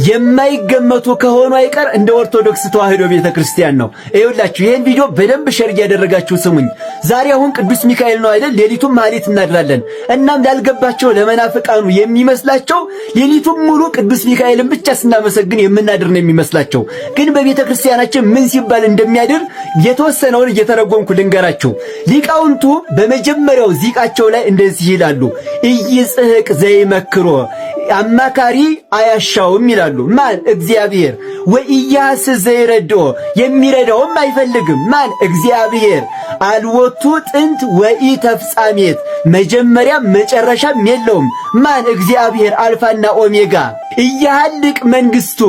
የማይገመቱ ከሆኑ አይቀር እንደ ኦርቶዶክስ ተዋሕዶ ቤተክርስቲያን ነው። ይኸውላችሁ ይሄን ቪዲዮ በደንብ ሸር እያደረጋችሁ ስሙኝ። ዛሬ አሁን ቅዱስ ሚካኤል ነው አይደል? ሌሊቱን ማህሌት እናድራለን። እናም ላልገባቸው ለመናፍቃኑ የሚመስላቸው ሌሊቱን ሙሉ ቅዱስ ሚካኤልን ብቻ ስናመሰግን የምናድር ነው የሚመስላቸው። ግን በቤተክርስቲያናችን ምን ሲባል እንደሚያድር የተወሰነውን እየተረጎምኩ ልንገራችሁ። ሊቃውንቱ በመጀመሪያው ዚቃቸው ላይ እንደዚህ ይላሉ። ኢይጽሕቅ ዘይመክሮ አማካሪ አያሻውም ይላሉ። ማን? እግዚአብሔር። ወኢያስዕ ዘይረድኦ የሚረዳውም አይፈልግም። ማን? እግዚአብሔር። አልወቱ ጥንት ወኢ ተፍጻሜት መጀመሪያም መጨረሻም የለውም። ማን? እግዚአብሔር። አልፋና ኦሜጋ። ኢያሃልቅ መንግስቱ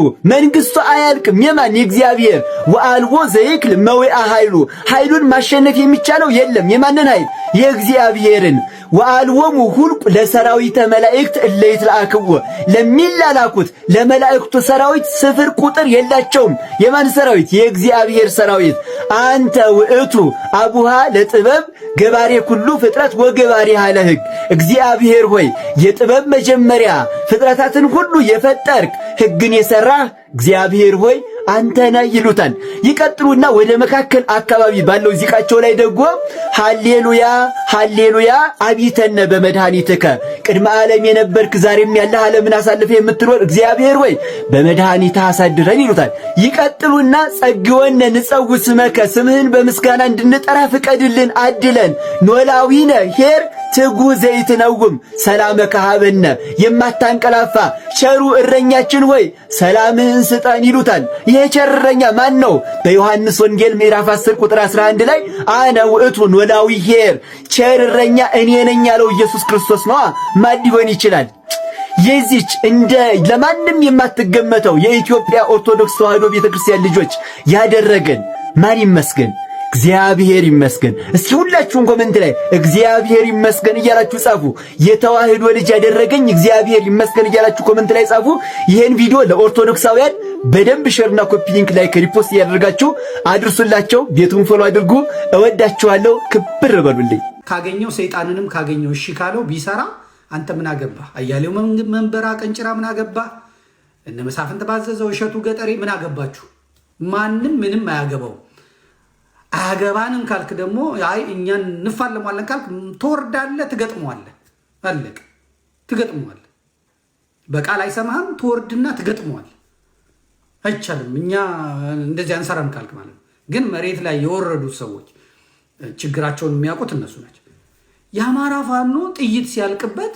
አያልቅም። የማን? የእግዚአብሔር። ወአልቦ ዘይክል መዊአ ኃይሉ ኃይሉን ማሸነፍ የሚቻለው የለም። የማንን ኃይል? የእግዚአብሔርን። ወአልቦሙ ሁልቁ ለሰራዊተ መላእክት እለ ይትለአክዎ ለሚላላኩት ለመላእክቱ ሰራዊት ስፍር ቁጥር የላቸውም። የማን ሰራዊት? የእግዚአብሔር ሰራዊት። አንተ ውእቱ አቡሃ ለጥበብ ገባሬ ኩሉ ፍጥረት ወገባሬሃ ለሕግ። እግዚአብሔር ሆይ የጥበብ መጀመሪያ ፍጥረታትን ሁሉ የፈጠርክ ሕግን የሰራህ እግዚአብሔር ሆይ አንተ ነህ ይሉታል። ይቀጥሉና ወደ መካከል አካባቢ ባለው ዚቃቸው ላይ ደግሞ ሃሌሉያ ሃሌሉያ አቢተነ በመድኃኒትከ ቅድመ ዓለም የነበርክ ዛሬም ያለህ ዓለምን አሳልፈህ የምትኖር እግዚአብሔር ሆይ በመድኃኒትህ አሳድረን ይሉታል። ይቀጥሉና ጸግወነ ንጸውዕ ስመከ ስምህን በምስጋና እንድንጠራ ፍቀድልን አድለን። ኖላዊነ ኄር ትጉህ ዘይትነውም ሰላመከ ሀበነ የማታንቀላፋ ቸሩ እረኛችን ሆይ ሰላምህን ስጠን ይሉታል። ይሄ ቸር እረኛ ማን ነው? በዮሐንስ ወንጌል ምዕራፍ 10 ቁጥር 11 ላይ አነ ውእቱ ኖላዊ ኄር ቸር እረኛ እኔ ነኝ ያለው ኢየሱስ ክርስቶስ ነው። ማን ሊሆን ይችላል? የዚች እንደ ለማንም የማትገመተው የኢትዮጵያ ኦርቶዶክስ ተዋሕዶ ቤተክርስቲያን ልጆች ያደረገን ማን ይመስገን? እግዚአብሔር ይመስገን። እስኪ ሁላችሁም ኮሜንት ላይ እግዚአብሔር ይመስገን እያላችሁ ጻፉ። የተዋሕዶ ልጅ ያደረገኝ እግዚአብሔር ይመስገን እያላችሁ ኮሜንት ላይ ጻፉ። ይሄን ቪዲዮ ለኦርቶዶክሳውያን በደንብ ሼርና ኮፒ ሊንክ ላይክ ሪፖስት እያደረጋችሁ አድርሱላቸው። ቤቱን ፎሎ አድርጉ። እወዳችኋለሁ። ክብር በሉልኝ። ካገኘው ሰይጣንንም ካገኘው እሺ ካለው ቢሰራ አንተ ምን አገባ? አያሌው መንበራ ቀንጭራ ምን አገባ? እነ መሳፍንት ባዘዘው እሸቱ ገጠሬ ምን አገባችሁ? ማንም ምንም አያገባው። አያገባንም ካልክ ደግሞ አይ እኛን እንፋለማለን ካልክ ትወርዳለህ፣ ትገጥመዋለህ። አለቅ ትገጥመዋለህ። በቃል አይሰማህም፣ ትወርድና ትገጥመዋለህ። አይቻልም። እኛ እንደዚህ አንሰራም ካልክ ማለት ነው። ግን መሬት ላይ የወረዱት ሰዎች ችግራቸውን የሚያውቁት እነሱ ናቸው። የአማራ ፋኖ ጥይት ሲያልቅበት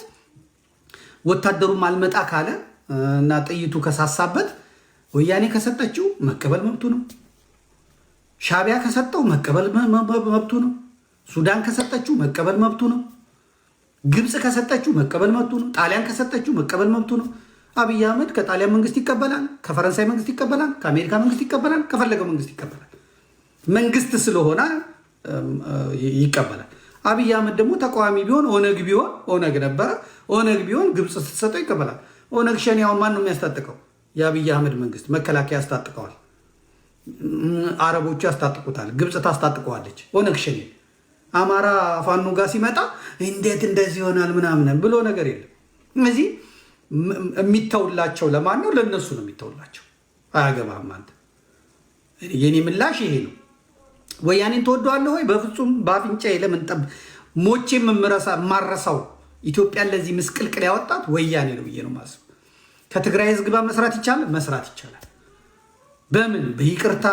ወታደሩም አልመጣ ካለ እና ጥይቱ ከሳሳበት ወያኔ ከሰጠችው መቀበል መብቱ ነው። ሻቢያ ከሰጠው መቀበል መብቱ ነው። ሱዳን ከሰጠችው መቀበል መብቱ ነው። ግብፅ ከሰጠችው መቀበል መብቱ ነው። ጣሊያን ከሰጠችው መቀበል መብቱ ነው። አብይ አህመድ ከጣሊያን መንግስት ይቀበላል፣ ከፈረንሳይ መንግስት ይቀበላል፣ ከአሜሪካ መንግስት ይቀበላል፣ ከፈለገው መንግስት ይቀበላል። መንግስት ስለሆነ ይቀበላል። አብይ አህመድ ደግሞ ተቃዋሚ ቢሆን ኦነግ ቢሆን ኦነግ ነበረ። ኦነግ ቢሆን ግብፅ ስትሰጠው ይቀበላል። ኦነግ ሸኔ አሁን ማን ነው የሚያስታጥቀው? የአብይ አህመድ መንግስት መከላከያ ያስታጥቀዋል። አረቦቹ ያስታጥቁታል። ግብፅ ታስታጥቀዋለች። ኦነግ ሸኔ አማራ ፋኖ ጋር ሲመጣ እንዴት እንደዚህ ይሆናል ምናምን ብሎ ነገር የለም። እነዚህ የሚተውላቸው ለማን ነው? ለነሱ ነው የሚተውላቸው። አያገባም አንተ። የኔ ምላሽ ይሄ ነው። ወያኔን ትወደዋለህ ወይ? በፍጹም በአፍንጫዬ ለምን ሞቼ የማረሳው ኢትዮጵያን ለዚህ ምስቅልቅል ያወጣት ወያኔ ነው ብዬ ነው ማስበው። ከትግራይ ህዝብ ጋር መስራት ይቻላል። በምን? በይቅርታ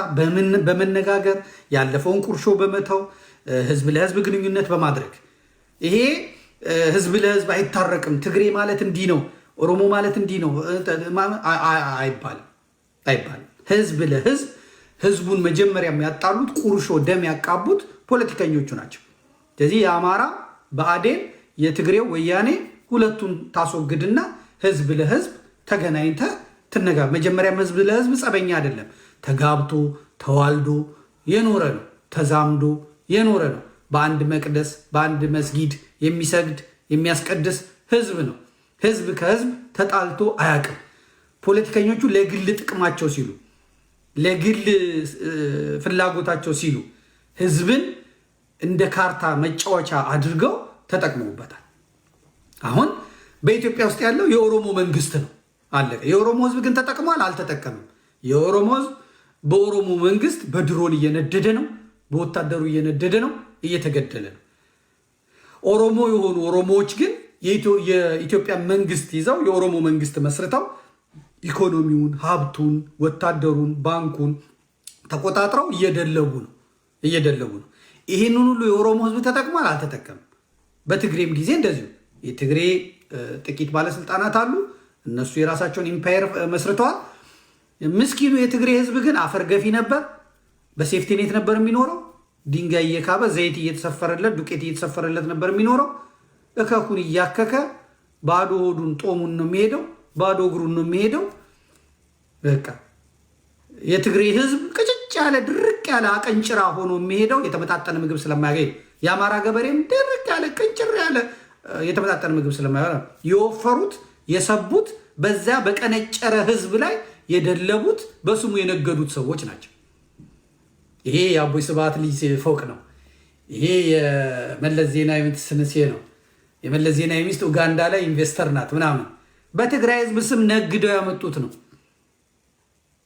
በመነጋገር ያለፈውን ቁርሾ በመተው ህዝብ ለህዝብ ግንኙነት በማድረግ ይሄ ህዝብ ለህዝብ አይታረቅም። ትግሬ ማለት እንዲህ ነው፣ ኦሮሞ ማለት እንዲህ ነው አይባልም። ህዝብ ለህዝብ ህዝቡን መጀመሪያ ያጣሉት ቁርሾ ደም ያቃቡት ፖለቲከኞቹ ናቸው። ስለዚህ የአማራ ብአዴን የትግሬው ወያኔ ሁለቱን ታስወግድና ህዝብ ለህዝብ ተገናኝተ መጀመሪያም ህዝብ ለህዝብ ጸበኛ አይደለም። ተጋብቶ ተዋልዶ የኖረ ነው። ተዛምዶ የኖረ ነው። በአንድ መቅደስ በአንድ መስጊድ የሚሰግድ የሚያስቀድስ ህዝብ ነው። ህዝብ ከህዝብ ተጣልቶ አያውቅም። ፖለቲከኞቹ ለግል ጥቅማቸው ሲሉ ለግል ፍላጎታቸው ሲሉ ህዝብን እንደ ካርታ መጫወቻ አድርገው ተጠቅመውበታል። አሁን በኢትዮጵያ ውስጥ ያለው የኦሮሞ መንግስት ነው አለቀ። የኦሮሞ ህዝብ ግን ተጠቅሟል አልተጠቀምም? የኦሮሞ ህዝብ በኦሮሞ መንግስት በድሮን እየነደደ ነው፣ በወታደሩ እየነደደ ነው፣ እየተገደለ ነው። ኦሮሞ የሆኑ ኦሮሞዎች ግን የኢትዮጵያ መንግስት ይዘው የኦሮሞ መንግስት መስርተው ኢኮኖሚውን፣ ሀብቱን፣ ወታደሩን፣ ባንኩን ተቆጣጥረው እየደለቡ ነው። ይህንን ሁሉ የኦሮሞ ህዝብ ተጠቅሟል አልተጠቀምም? በትግሬም ጊዜ እንደዚሁ የትግሬ ጥቂት ባለስልጣናት አሉ። እነሱ የራሳቸውን ኢምፓየር መስርተዋል። ምስኪኑ የትግሬ ህዝብ ግን አፈር ገፊ ነበር። በሴፍቲኔት ነበር የሚኖረው። ድንጋይ እየካበ ዘይት እየተሰፈረለት ዱቄት እየተሰፈረለት ነበር የሚኖረው። እከኩን እያከከ ባዶ ሆዱን ጦሙን ነው የሚሄደው፣ ባዶ እግሩን ነው የሚሄደው። በቃ የትግሬ ህዝብ ቅጭጭ ያለ ድርቅ ያለ አቀንጭራ ሆኖ የሚሄደው የተመጣጠነ ምግብ ስለማያገኝ፣ የአማራ ገበሬም ድርቅ ያለ ቅንጭር ያለ የተመጣጠነ ምግብ ስለማያገኝ የወፈሩት የሰቡት በዛ በቀነጨረ ህዝብ ላይ የደለቡት በስሙ የነገዱት ሰዎች ናቸው። ይሄ የአቦይ ስብሃት ልጅ ፎቅ ነው። ይሄ የመለስ ዜናዊ ትስንሴ ነው። የመለስ ዜናዊ ሚስት ኡጋንዳ ላይ ኢንቨስተር ናት ምናምን። በትግራይ ህዝብ ስም ነግደው ያመጡት ነው።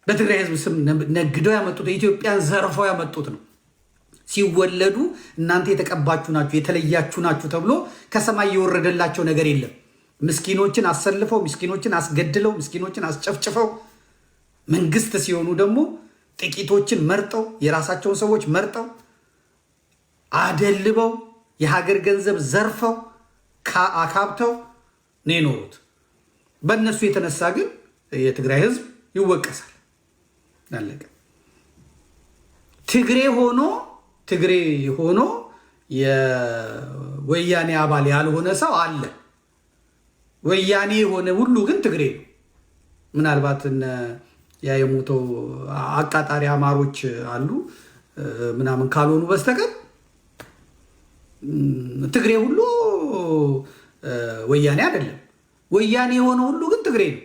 በትግራይ ህዝብ ስም ነግደው ያመጡት፣ የኢትዮጵያን ዘርፈው ያመጡት ነው። ሲወለዱ እናንተ የተቀባችሁ ናችሁ፣ የተለያችሁ ናችሁ ተብሎ ከሰማይ የወረደላቸው ነገር የለም። ምስኪኖችን አሰልፈው፣ ምስኪኖችን አስገድለው፣ ምስኪኖችን አስጨፍጭፈው መንግስት ሲሆኑ ደግሞ ጥቂቶችን መርጠው የራሳቸውን ሰዎች መርጠው አደልበው የሀገር ገንዘብ ዘርፈው አካብተው ነው የኖሩት። በእነሱ የተነሳ ግን የትግራይ ህዝብ ይወቀሳል። አለቀ። ትግሬ ሆኖ የወያኔ አባል ያልሆነ ሰው አለ። ወያኔ የሆነ ሁሉ ግን ትግሬ ነው። ምናልባት ያ የሞተው አቃጣሪ አማሮች አሉ ምናምን ካልሆኑ በስተቀር ትግሬ ሁሉ ወያኔ አይደለም። ወያኔ የሆነ ሁሉ ግን ትግሬ ነው።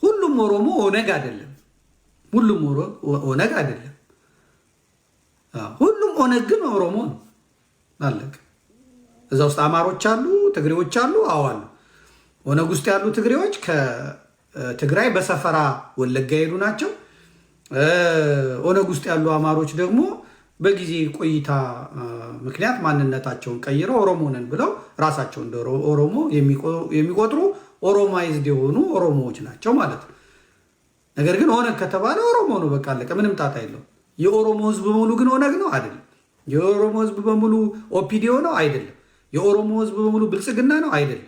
ሁሉም ኦሮሞ ኦነግ አይደለም። ሁሉም ኦነግ አይደለም። ሁሉም ኦነግ ግን ኦሮሞ ነው። አለቀ። እዛ ውስጥ አማሮች አሉ፣ ትግሬዎች አሉ። አዎ አሉ። ኦነግ ውስጥ ያሉ ትግሬዎች ከትግራይ በሰፈራ ወለጋ ሄዱ ናቸው። ኦነግ ውስጥ ያሉ አማሮች ደግሞ በጊዜ ቆይታ ምክንያት ማንነታቸውን ቀይረው ኦሮሞ ነን ብለው ራሳቸው እንደ ኦሮሞ የሚቆጥሩ ኦሮማይዝድ የሆኑ ኦሮሞዎች ናቸው ማለት ነው። ነገር ግን ኦነግ ከተባለ ኦሮሞ ነው፣ በቃ አለቀ። ምንም ጣጣ የለው። የኦሮሞ ህዝብ በሙሉ ግን ኦነግ ነው አይደለም። የኦሮሞ ህዝብ በሙሉ ኦፒዲዮ ነው አይደለም። የኦሮሞ ህዝብ በሙሉ ብልጽግና ነው አይደለም።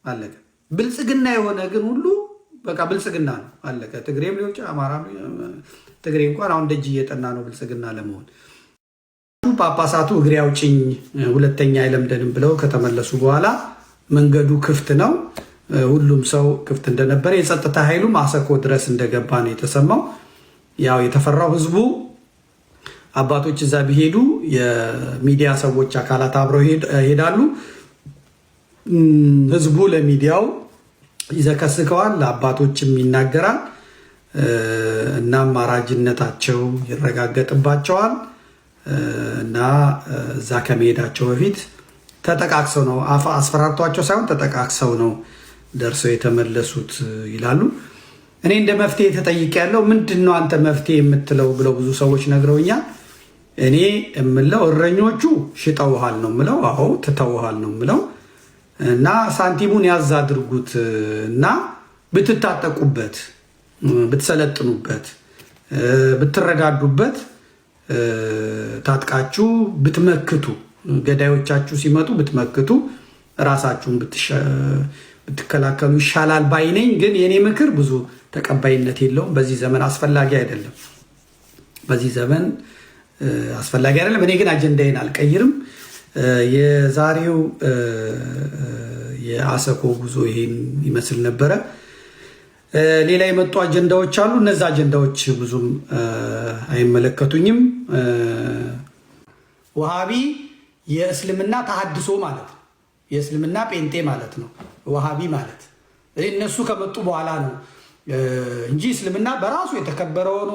አለቀ። ብልጽግና የሆነ ግን ሁሉ በቃ ብልጽግና ነው አለቀ። ትግሬም ሊሆን አማራ፣ ትግሬ እንኳን አሁን ደጅ እየጠና ነው ብልጽግና ለመሆን። ጳጳሳቱ እግሬ አውጭኝ ሁለተኛ አይለምደንም ብለው ከተመለሱ በኋላ መንገዱ ክፍት ነው። ሁሉም ሰው ክፍት እንደነበረ፣ የጸጥታ ኃይሉም አሰኮ ድረስ እንደገባ ነው የተሰማው። ያው የተፈራው ህዝቡ አባቶች እዛ ቢሄዱ የሚዲያ ሰዎች አካላት አብረው ይሄዳሉ። ህዝቡ ለሚዲያው ይዘከስከዋል፣ ለአባቶችም ይናገራል። እናም አራጅነታቸው ይረጋገጥባቸዋል። እና እዛ ከመሄዳቸው በፊት ተጠቃቅሰው ነው፣ አስፈራርቷቸው ሳይሆን ተጠቃቅሰው ነው ደርሰው የተመለሱት ይላሉ። እኔ እንደ መፍትሄ ተጠይቄ ያለው ምንድን ነው አንተ መፍትሄ የምትለው ብለው ብዙ ሰዎች ነግረውኛል። እኔ የምለው እረኞቹ ሽጠውሃል ነው የምለው። አዎ ትተውሃል ነው የምለው። እና ሳንቲሙን ያዝ አድርጉት እና ብትታጠቁበት፣ ብትሰለጥኑበት፣ ብትረዳዱበት፣ ታጥቃችሁ ብትመክቱ፣ ገዳዮቻችሁ ሲመጡ ብትመክቱ፣ ራሳችሁን ብትከላከሉ ይሻላል ባይነኝ። ግን የኔ ምክር ብዙ ተቀባይነት የለውም። በዚህ ዘመን አስፈላጊ አይደለም። በዚህ ዘመን አስፈላጊ አይደለም። እኔ ግን አጀንዳዬን አልቀይርም። የዛሬው የአሰኮ ጉዞ ይሄን ይመስል ነበረ። ሌላ የመጡ አጀንዳዎች አሉ። እነዚህ አጀንዳዎች ብዙም አይመለከቱኝም። ወሃቢ የእስልምና ተሐድሶ ማለት ነው። የእስልምና ጴንጤ ማለት ነው ወሃቢ ማለት። እነሱ ከመጡ በኋላ ነው እንጂ እስልምና በራሱ የተከበረ ሆኖ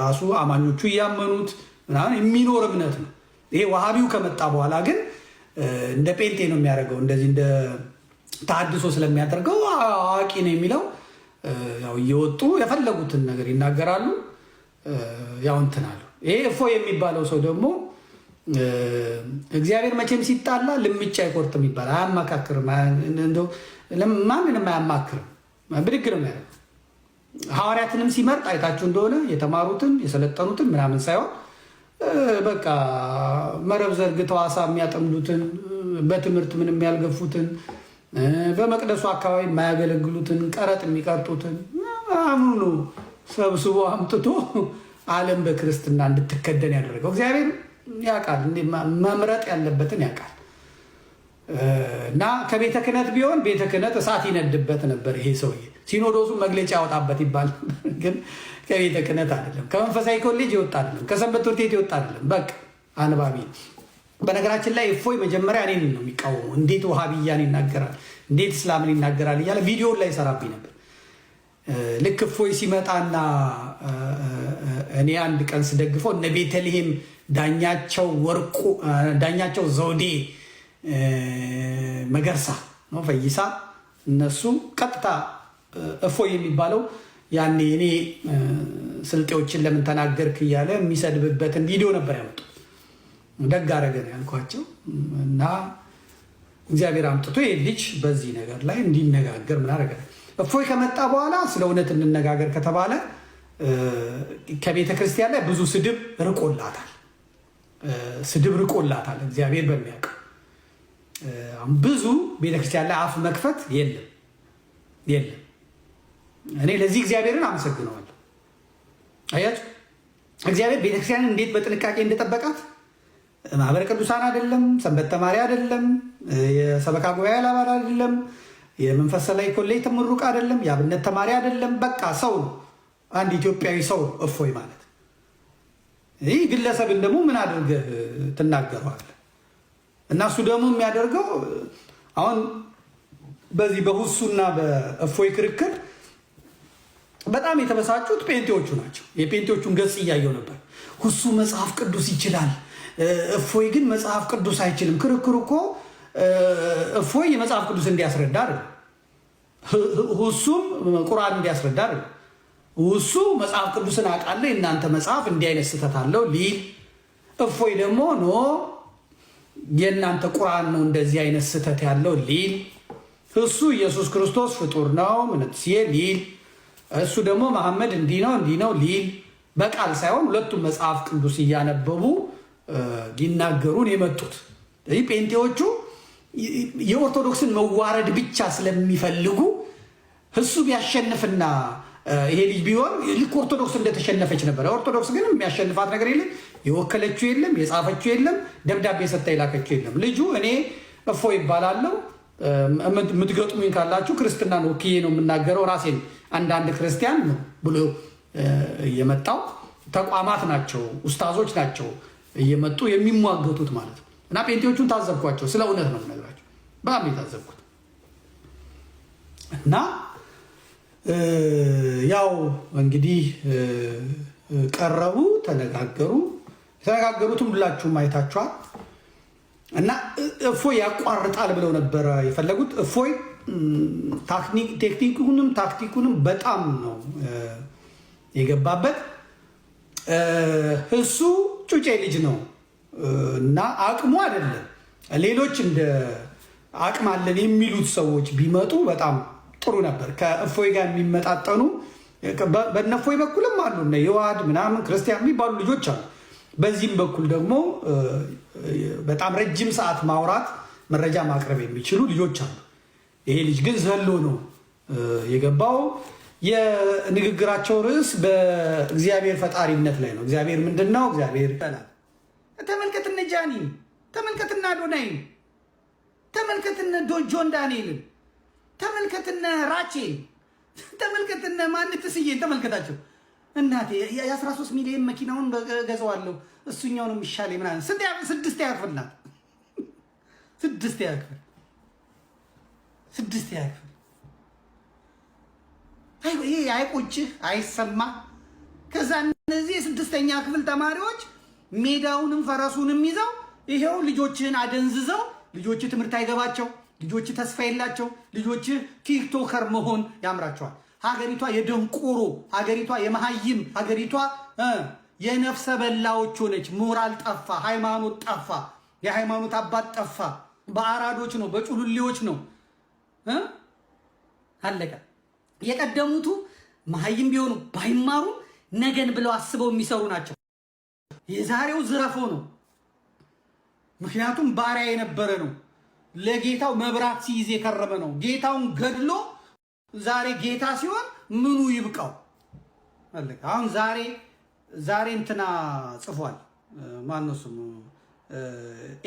ራሱ አማኞቹ እያመኑት ምናምን የሚኖር እምነት ነው። ይሄ ወሃቢው ከመጣ በኋላ ግን እንደ ጴንጤ ነው የሚያደርገው። እንደዚህ እንደ ተሐድሶ ስለሚያደርገው አዋቂ ነው የሚለው ያው እየወጡ የፈለጉትን ነገር ይናገራሉ። ያው እንትን አሉ። ይሄ እፎይ የሚባለው ሰው ደግሞ እግዚአብሔር መቼም ሲጣላ ልምጫ አይቆርጥም ይባላል። አያማካክርም፣ ማንንም አያማክርም፣ ብድግ ነው የሚያደርገው። ሐዋርያትንም ሲመርጥ አይታችሁ እንደሆነ የተማሩትን የሰለጠኑትን ምናምን ሳይሆን በቃ መረብ ዘርግተው ዓሣ የሚያጠምዱትን በትምህርት ምንም ያልገፉትን በመቅደሱ አካባቢ የማያገለግሉትን ቀረጥ የሚቀርጡትን አምኑ ሰብስቦ አምጥቶ ዓለም በክርስትና እንድትከደን ያደረገው እግዚአብሔር ያውቃል። መምረጥ ያለበትን ያውቃል። እና ከቤተ ክህነት ቢሆን ቤተ ክህነት እሳት ይነድበት ነበር። ይሄ ሰውዬ ሲኖዶሱ መግለጫ ያወጣበት ይባል፣ ግን ከቤተ ክህነት አይደለም፣ ከመንፈሳዊ ኮሌጅ ይወጣ አይደለም፣ ከሰንበት ትምህርት ቤት ይወጣ አይደለም። በቃ አንባቢ። በነገራችን ላይ እፎይ መጀመሪያ እኔን ነው የሚቃወመው። እንዴት ውሃብያን ይናገራል፣ እንዴት እስላምን ይናገራል እያለ ቪዲዮን ላይ ሰራብኝ ነበር። ልክ እፎይ ሲመጣና እኔ አንድ ቀን ስደግፈው እነ ቤተልሔም ዳኛቸው ዘውዴ መገርሳ ነው ፈይሳ፣ እነሱ ቀጥታ እፎይ የሚባለው ያኔ እኔ ስልጤዎችን ለምን ተናገርክ እያለ የሚሰድብበትን ቪዲዮ ነበር ያመጡት። ደግ አደረገ ነው ያልኳቸው። እና እግዚአብሔር አምጥቶ ይህ ልጅ በዚህ ነገር ላይ እንዲነጋገር ምን አደረገ። እፎይ ከመጣ በኋላ ስለ እውነት እንነጋገር ከተባለ ከቤተ ክርስቲያን ላይ ብዙ ስድብ ርቆላታል። እግዚአብሔር በሚያውቀው ብዙ ቤተክርስቲያን ላይ አፍ መክፈት የለም። እኔ ለዚህ እግዚአብሔርን አመሰግነዋለሁ። አያችሁ እግዚአብሔር ቤተክርስቲያንን እንዴት በጥንቃቄ እንደጠበቃት። ማህበረ ቅዱሳን አይደለም፣ ሰንበት ተማሪ አይደለም፣ የሰበካ ጉባኤ አባል አይደለም፣ የመንፈስ ላይ ኮሌጅ ምሩቅ አይደለም፣ የአብነት ተማሪ አይደለም። በቃ ሰው ነው፣ አንድ ኢትዮጵያዊ ሰው ነው እፎይ ማለት። ይህ ግለሰብን ደግሞ ምን አድርገህ ትናገረዋለህ? እና እሱ ደግሞ የሚያደርገው አሁን በዚህ በሁሱና በእፎይ ክርክር በጣም የተበሳጩት ጴንጤዎቹ ናቸው። የጴንጤዎቹን ገጽ እያየው ነበር። ሁሱ መጽሐፍ ቅዱስ ይችላል፣ እፎይ ግን መጽሐፍ ቅዱስ አይችልም። ክርክሩ እኮ እፎይ የመጽሐፍ ቅዱስ እንዲያስረዳ አይደለም፣ ሁሱም ቁርአን እንዲያስረዳ አይደለም። ሁሱ መጽሐፍ ቅዱስን አውቃለሁ የእናንተ መጽሐፍ እንዲህ አይነት ስህተት አለው ሊል፣ እፎይ ደግሞ ኖ የእናንተ ቁርአን ነው እንደዚህ አይነት ስህተት ያለው ሊል፣ እሱ ኢየሱስ ክርስቶስ ፍጡር ነው ምንትስዬ ሊል፣ እሱ ደግሞ መሐመድ እንዲህ ነው ሊል፣ በቃል ሳይሆን ሁለቱም መጽሐፍ ቅዱስ እያነበቡ ሊናገሩን የመጡት። ጴንጤዎቹ የኦርቶዶክስን መዋረድ ብቻ ስለሚፈልጉ እሱ ቢያሸንፍና ይሄ ልጅ ቢሆን ልክ ኦርቶዶክስ እንደተሸነፈች ነበር። ኦርቶዶክስ ግን የሚያሸንፋት ነገር የለም፣ የወከለችው የለም፣ የጻፈችው የለም፣ ደብዳቤ ሰጥታ የላከችው የለም። ልጁ እኔ እፎይ ይባላለሁ የምትገጥሙኝ ካላችሁ ክርስትናን ወክዬ ነው የምናገረው ራሴን አንዳንድ ክርስቲያን ነው ብሎ የመጣው ተቋማት ናቸው፣ ኡስታዞች ናቸው እየመጡ የሚሟገቱት ማለት ነው። እና ጴንጤዎቹን ታዘብኳቸው። ስለ እውነት ነው የምነግራቸው፣ በጣም የታዘብኩት። እና ያው እንግዲህ ቀረቡ፣ ተነጋገሩ። የተነጋገሩትም ሁላችሁም አይታችኋል። እና እፎይ ያቋርጣል ብለው ነበረ የፈለጉት። እፎይ ቴክኒኩንም ታክቲኩንም በጣም ነው የገባበት። እሱ ጩጬ ልጅ ነው እና አቅሙ አይደለም። ሌሎች እንደ አቅም አለን የሚሉት ሰዎች ቢመጡ በጣም ጥሩ ነበር። ከእፎይ ጋር የሚመጣጠኑ በእነ እፎይ በኩልም አሉ እነ የዋድ ምናምን ክርስቲያን የሚባሉ ልጆች አሉ። በዚህም በኩል ደግሞ በጣም ረጅም ሰዓት ማውራት መረጃ ማቅረብ የሚችሉ ልጆች አሉ። ይሄ ልጅ ግን ዘሎ ነው የገባው። የንግግራቸው ርዕስ በእግዚአብሔር ፈጣሪነት ላይ ነው። እግዚአብሔር ምንድን ነው? እግዚአብሔር ይላል። ተመልከትነ ጃኒን፣ ተመልከትና አዶናይን፣ ተመልከትነ ጆን ዳንኤልን፣ ተመልከትነ ራቼል፣ ተመልከትነ ማንትስዬን ተመልከታቸው። እናቴ የ13 ሚሊዮን መኪናውን ገዛዋለሁ እሱኛው ነው የሚሻል ምናምን። ስድስት ያክፍል ናት። ስድስት ያክፍል ይሄ አይቆጭህ አይሰማ። ከዛ እነዚህ የስድስተኛ ክፍል ተማሪዎች ሜዳውንም ፈረሱንም ይዘው ይሄው ልጆችህን አደንዝዘው፣ ልጆች ትምህርት አይገባቸው፣ ልጆች ተስፋ የላቸው። ልጆች ቲክቶከር መሆን ያምራቸዋል። ሀገሪቷ የደንቆሮ ሀገሪቷ የመሃይም ሀገሪቷ የነፍሰ በላዎች ሆነች። ሞራል ጠፋ፣ ሃይማኖት ጠፋ፣ የሃይማኖት አባት ጠፋ። በአራዶች ነው፣ በጩሉሌዎች ነው። አለቀ። የቀደሙቱ መሃይም ቢሆኑ ባይማሩ ነገን ብለው አስበው የሚሰሩ ናቸው። የዛሬው ዝረፎ ነው። ምክንያቱም ባሪያ የነበረ ነው። ለጌታው መብራት ሲይዝ የከረመ ነው። ጌታውን ገድሎ ዛሬ ጌታ ሲሆን ምኑ ይብቃው? አለቀ። አሁን ዛሬ እንትና ጽፏል። ማነው ስሙ?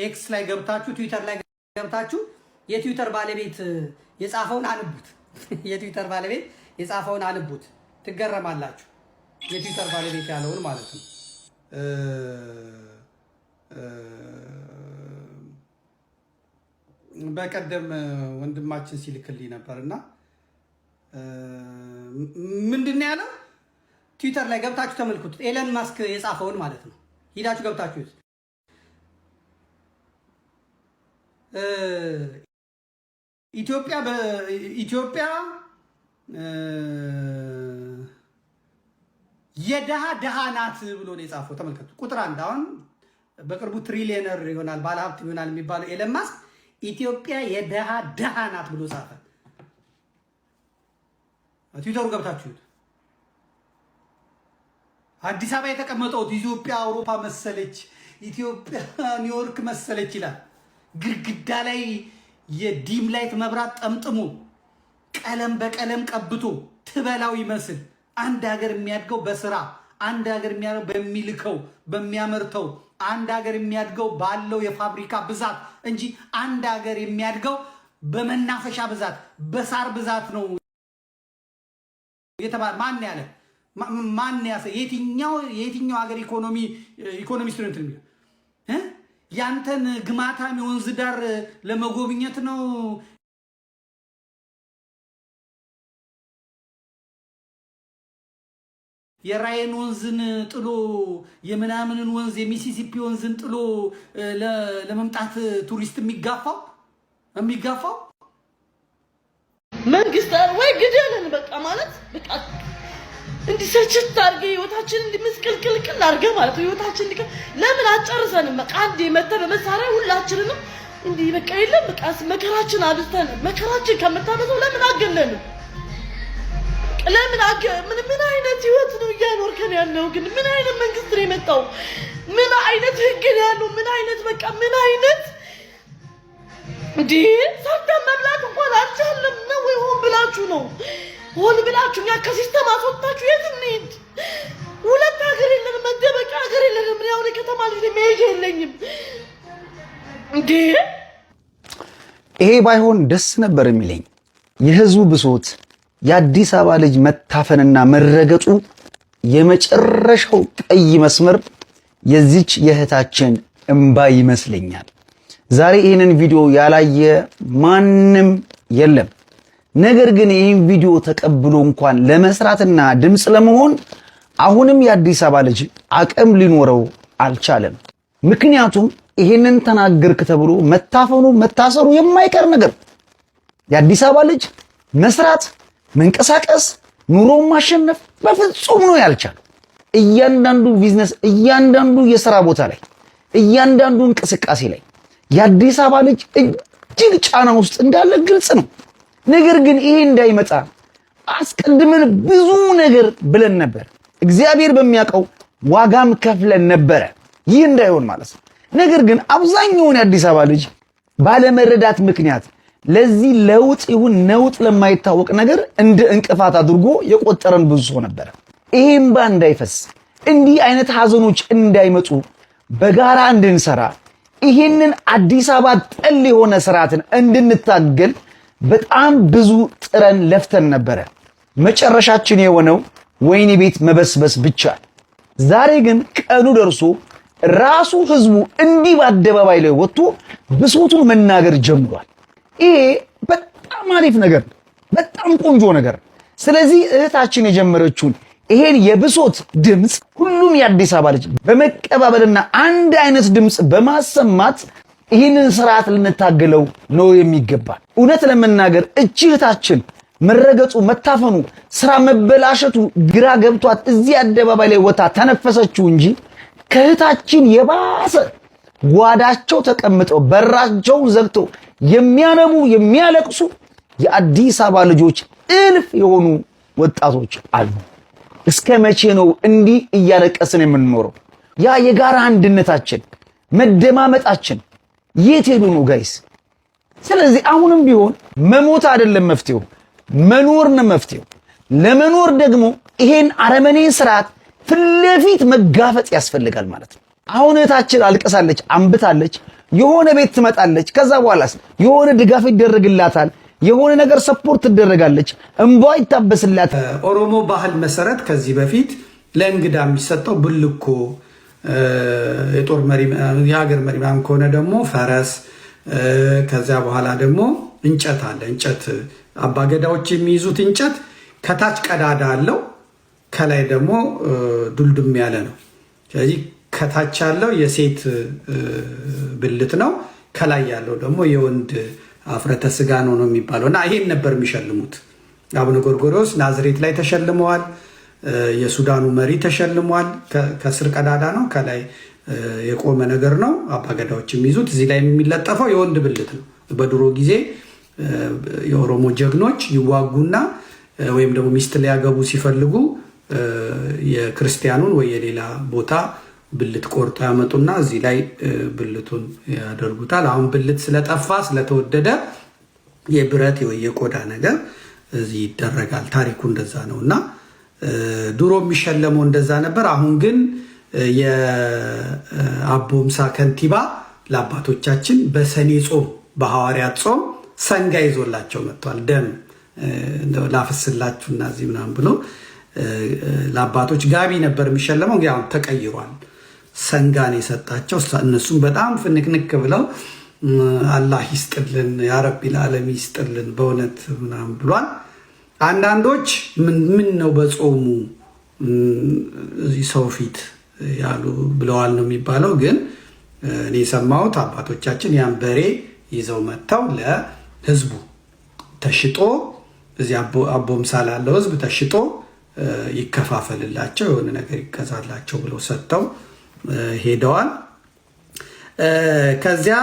ኤክስ ላይ ገብታችሁ ትዊተር ላይ ገብታችሁ የትዊተር ባለቤት የጻፈውን አንቡት። የትዊተር ባለቤት የጻፈውን አንቡት፣ ትገረማላችሁ። የትዊተር ባለቤት ያለውን ማለት ነው። በቀደም ወንድማችን ሲልክልኝ ነበርና ምንድነው ያለው? ትዊተር ላይ ገብታችሁ ተመልክቱት። ኤለን ማስክ የጻፈውን ማለት ነው። ሂዳችሁ ገብታችሁት ኢትዮጵያ የደሃ ደሃ ናት ብሎ ነው የጻፈው። ተመልከቱ። ቁጥር 1 አሁን በቅርቡ ትሪሊየነር ይሆናል ባለሀብት ይሆናል የሚባለው ኤለን ማስክ ኢትዮጵያ የደሃ ደሃ ናት ብሎ ጻፈ። ትዊተሩ ገብታችሁት አዲስ አበባ የተቀመጠው ኢትዮጵያ አውሮፓ መሰለች፣ ኢትዮጵያ ኒውዮርክ መሰለች ይላል። ግድግዳ ላይ የዲም ላይት መብራት ጠምጥሞ ቀለም በቀለም ቀብቶ ትበላው ይመስል አንድ ሀገር የሚያድገው በስራ፣ አንድ ሀገር የሚያድገው በሚልከው በሚያመርተው፣ አንድ ሀገር የሚያድገው ባለው የፋብሪካ ብዛት እንጂ አንድ ሀገር የሚያድገው በመናፈሻ ብዛት በሳር ብዛት ነው የተባለ ማን ያለ? ማን ያሰ? የትኛው ሀገር ኢኮኖሚስት ነው እንትን የሚለው? ያንተን ግማታም የወንዝ ዳር ለመጎብኘት ነው የራይን ወንዝን ጥሎ የምናምንን ወንዝ የሚሲሲፒ ወንዝን ጥሎ ለመምጣት ቱሪስት የሚጋፋው መንግስት ወይ ግደልን በቃ ማለት በቃ እንዲሰችት አድርገህ ህይወታችን እንዲመስቀልቅልቅል አድርገህ ማለት ነው። ህይወታችን ለምን አጨርሰንም? በቃ አንዴ መተነ መሳሪያ ሁላችንንም እንዲህ በቃ የለም በቃ መከራችን አብዝተን መከራችን ከመታበዘው ለምን አገለንም? ለምን ምን አይነት ህይወት ነው እያኖርከን ያለው? ግን ምን አይነት መንግስት ነው የመጣው? ምን አይነት ህግ ነው ያለው? ምን አይነት በቃ ምን አይነት እንዴ ሰርተን መብላት እንኳን አልቻለም ነው ወይ? ሆን ብላችሁ ነው ሆን ብላችሁ ያ ከሲስተም አስወጣችሁ። የት እንሂድ? ሁለት ሀገር የለንም፣ መደበቂያ ሀገር የለንም። ያው ከተማ ልጅ መሄጃ የለኝም እንዴ። ይሄ ባይሆን ደስ ነበር የሚለኝ የህዝቡ ብሶት፣ የአዲስ አበባ ልጅ መታፈንና መረገጡ የመጨረሻው ቀይ መስመር የዚች የእህታችን እንባ ይመስለኛል። ዛሬ ይህንን ቪዲዮ ያላየ ማንም የለም። ነገር ግን ይህን ቪዲዮ ተቀብሎ እንኳን ለመስራትና ድምፅ ለመሆን አሁንም የአዲስ አበባ ልጅ አቅም ሊኖረው አልቻለም። ምክንያቱም ይህንን ተናገርክ ተብሎ መታፈኑ መታሰሩ የማይቀር ነገር። የአዲስ አበባ ልጅ መስራት፣ መንቀሳቀስ፣ ኑሮውን ማሸነፍ በፍጹም ነው ያልቻለው። እያንዳንዱ ቢዝነስ፣ እያንዳንዱ የሥራ ቦታ ላይ፣ እያንዳንዱ እንቅስቃሴ ላይ የአዲስ አበባ ልጅ እጅግ ጫና ውስጥ እንዳለ ግልጽ ነው። ነገር ግን ይሄ እንዳይመጣ አስቀድመን ብዙ ነገር ብለን ነበር። እግዚአብሔር በሚያውቀው ዋጋም ከፍለን ነበረ ይህ እንዳይሆን ማለት ነው። ነገር ግን አብዛኛውን የአዲስ አበባ ልጅ ባለመረዳት ምክንያት ለዚህ ለውጥ ይሁን ነውጥ ለማይታወቅ ነገር እንደ እንቅፋት አድርጎ የቆጠረን ብዙ ሰው ነበር። ይሄም እንዳይፈስ እንዲህ አይነት ሐዘኖች እንዳይመጡ በጋራ እንድንሰራ ይሄንን አዲስ አበባ ጠል የሆነ ስርዓትን እንድንታገል በጣም ብዙ ጥረን ለፍተን ነበረ። መጨረሻችን የሆነው ወይኔ ቤት መበስበስ ብቻ። ዛሬ ግን ቀኑ ደርሶ ራሱ ህዝቡ እንዲህ በአደባባይ ላይ ወጥቶ ብሶቱን መናገር ጀምሯል። ይሄ በጣም አሪፍ ነገር ነው፣ በጣም ቆንጆ ነገር። ስለዚህ እህታችን የጀመረችውን ይሄን የብሶት ድምፅ ሁሉም የአዲስ አበባ ልጅ በመቀባበልና አንድ አይነት ድምፅ በማሰማት ይህንን ስርዓት ልንታገለው ነው የሚገባል። እውነት ለመናገር እህታችን መረገጡ፣ መታፈኑ፣ ስራ መበላሸቱ ግራ ገብቷት እዚህ አደባባይ ላይ ወጣ ተነፈሰችው እንጂ ከእህታችን የባሰ ጓዳቸው ተቀምጠው በራቸውን ዘግተው የሚያነቡ የሚያለቅሱ የአዲስ አበባ ልጆች እልፍ የሆኑ ወጣቶች አሉ። እስከ መቼ ነው እንዲህ እያለቀስን የምንኖረው? ያ የጋራ አንድነታችን መደማመጣችን የት ሄዱ ነው ጋይስ? ስለዚህ አሁንም ቢሆን መሞት አይደለም መፍትሄው፣ መኖር ነው መፍትሄው። ለመኖር ደግሞ ይሄን አረመኔ ስርዓት ፊት ለፊት መጋፈጥ ያስፈልጋል ማለት ነው። አሁን እህታችን አልቀሳለች፣ አንብታለች፣ የሆነ ቤት ትመጣለች። ከዛ በኋላስ የሆነ ድጋፍ ይደረግላታል፣ የሆነ ነገር ሰፖርት ትደረጋለች፣ እንቧ ይታበስላታል። ኦሮሞ ባህል መሰረት ከዚህ በፊት ለእንግዳ የሚሰጠው ብልኮ፣ የጦር መሪ የሀገር መሪ ከሆነ ደግሞ ፈረስ፣ ከዚያ በኋላ ደግሞ እንጨት አለ። እንጨት አባገዳዎች የሚይዙት እንጨት ከታች ቀዳዳ አለው፣ ከላይ ደግሞ ዱልዱም ያለ ነው። ስለዚህ ከታች ያለው የሴት ብልት ነው፣ ከላይ ያለው ደግሞ የወንድ አፍረተ ስጋ ነው የሚባለው እና ይሄን ነበር የሚሸልሙት። አቡነ ጎርጎርዮስ ናዝሬት ላይ ተሸልመዋል። የሱዳኑ መሪ ተሸልሟል። ከስር ቀዳዳ ነው፣ ከላይ የቆመ ነገር ነው። አባገዳዎች የሚይዙት እዚህ ላይ የሚለጠፈው የወንድ ብልት ነው። በድሮ ጊዜ የኦሮሞ ጀግኖች ይዋጉና ወይም ደግሞ ሚስት ሊያገቡ ሲፈልጉ የክርስቲያኑን ወይ የሌላ ቦታ ብልት ቆርጦ ያመጡና እዚህ ላይ ብልቱን ያደርጉታል። አሁን ብልት ስለጠፋ ስለተወደደ የብረት ወይ የቆዳ ነገር እዚህ ይደረጋል። ታሪኩ እንደዛ ነው እና ድሮ የሚሸለመው እንደዛ ነበር። አሁን ግን የአቦምሳ ከንቲባ ለአባቶቻችን በሰኔ ጾም በሐዋርያት ጾም ሰንጋ ይዞላቸው መጥቷል። ደም ላፍስላችሁና እዚህ ምናምን ብሎ ለአባቶች ጋቢ ነበር የሚሸለመው። እንግዲህ አሁን ተቀይሯል። ሰንጋን የሰጣቸው እነሱም በጣም ፍንክንክ ብለው አላህ ይስጥልን ያረቢ ለዓለም ይስጥልን በእውነት ምናምን ብሏል። አንዳንዶች ምን ነው በጾሙ እዚህ ሰው ፊት ያሉ ብለዋል ነው የሚባለው። ግን እኔ የሰማሁት አባቶቻችን ያን በሬ ይዘው መጥተው ለህዝቡ ተሽጦ እዚህ አቦምሳ ላለው ህዝብ ተሽጦ ይከፋፈልላቸው የሆነ ነገር ይገዛላቸው ብለው ሰጥተው ሄደዋል። ከዚያ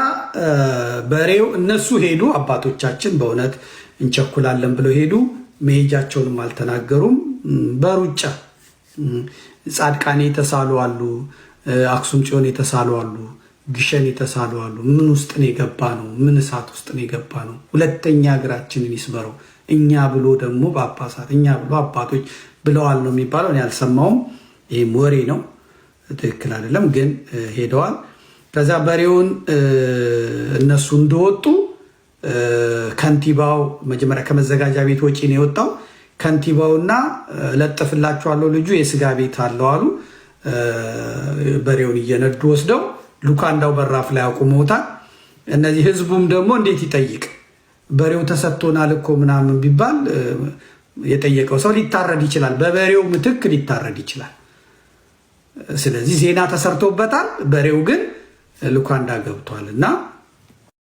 በሬው እነሱ ሄዱ። አባቶቻችን በእውነት እንቸኩላለን ብለው ሄዱ። መሄጃቸውንም አልተናገሩም። በሩጫ ጻድቃኔ የተሳሉ አሉ፣ አክሱም ጽዮን የተሳሉ አሉ፣ ግሸን የተሳሉ አሉ። ምን ውስጥ ነው የገባ ነው? ምን እሳት ውስጥ ነው የገባ ነው? ሁለተኛ እግራችንን ይስበረው እኛ ብሎ ደግሞ ጳጳሳት እኛ ብሎ አባቶች ብለዋል ነው የሚባለው። እኔ አልሰማውም። ይህም ወሬ ነው፣ ትክክል አይደለም። ግን ሄደዋል። ከዛ በሬውን እነሱ እንደወጡ ከንቲባው መጀመሪያ ከመዘጋጃ ቤት ወጪ ነው የወጣው። ከንቲባውና ለጥፍላቸዋለሁ ልጁ የስጋ ቤት አለው አሉ። በሬውን እየነዱ ወስደው ሉካንዳው በራፍ ላይ አቁመውታል። እነዚህ ህዝቡም ደግሞ እንዴት ይጠይቅ? በሬው ተሰጥቶናል እኮ ምናምን ቢባል የጠየቀው ሰው ሊታረድ ይችላል። በበሬው ምትክ ሊታረድ ይችላል። ስለዚህ ዜና ተሰርቶበታል። በሬው ግን ሉካንዳ ገብቷል እና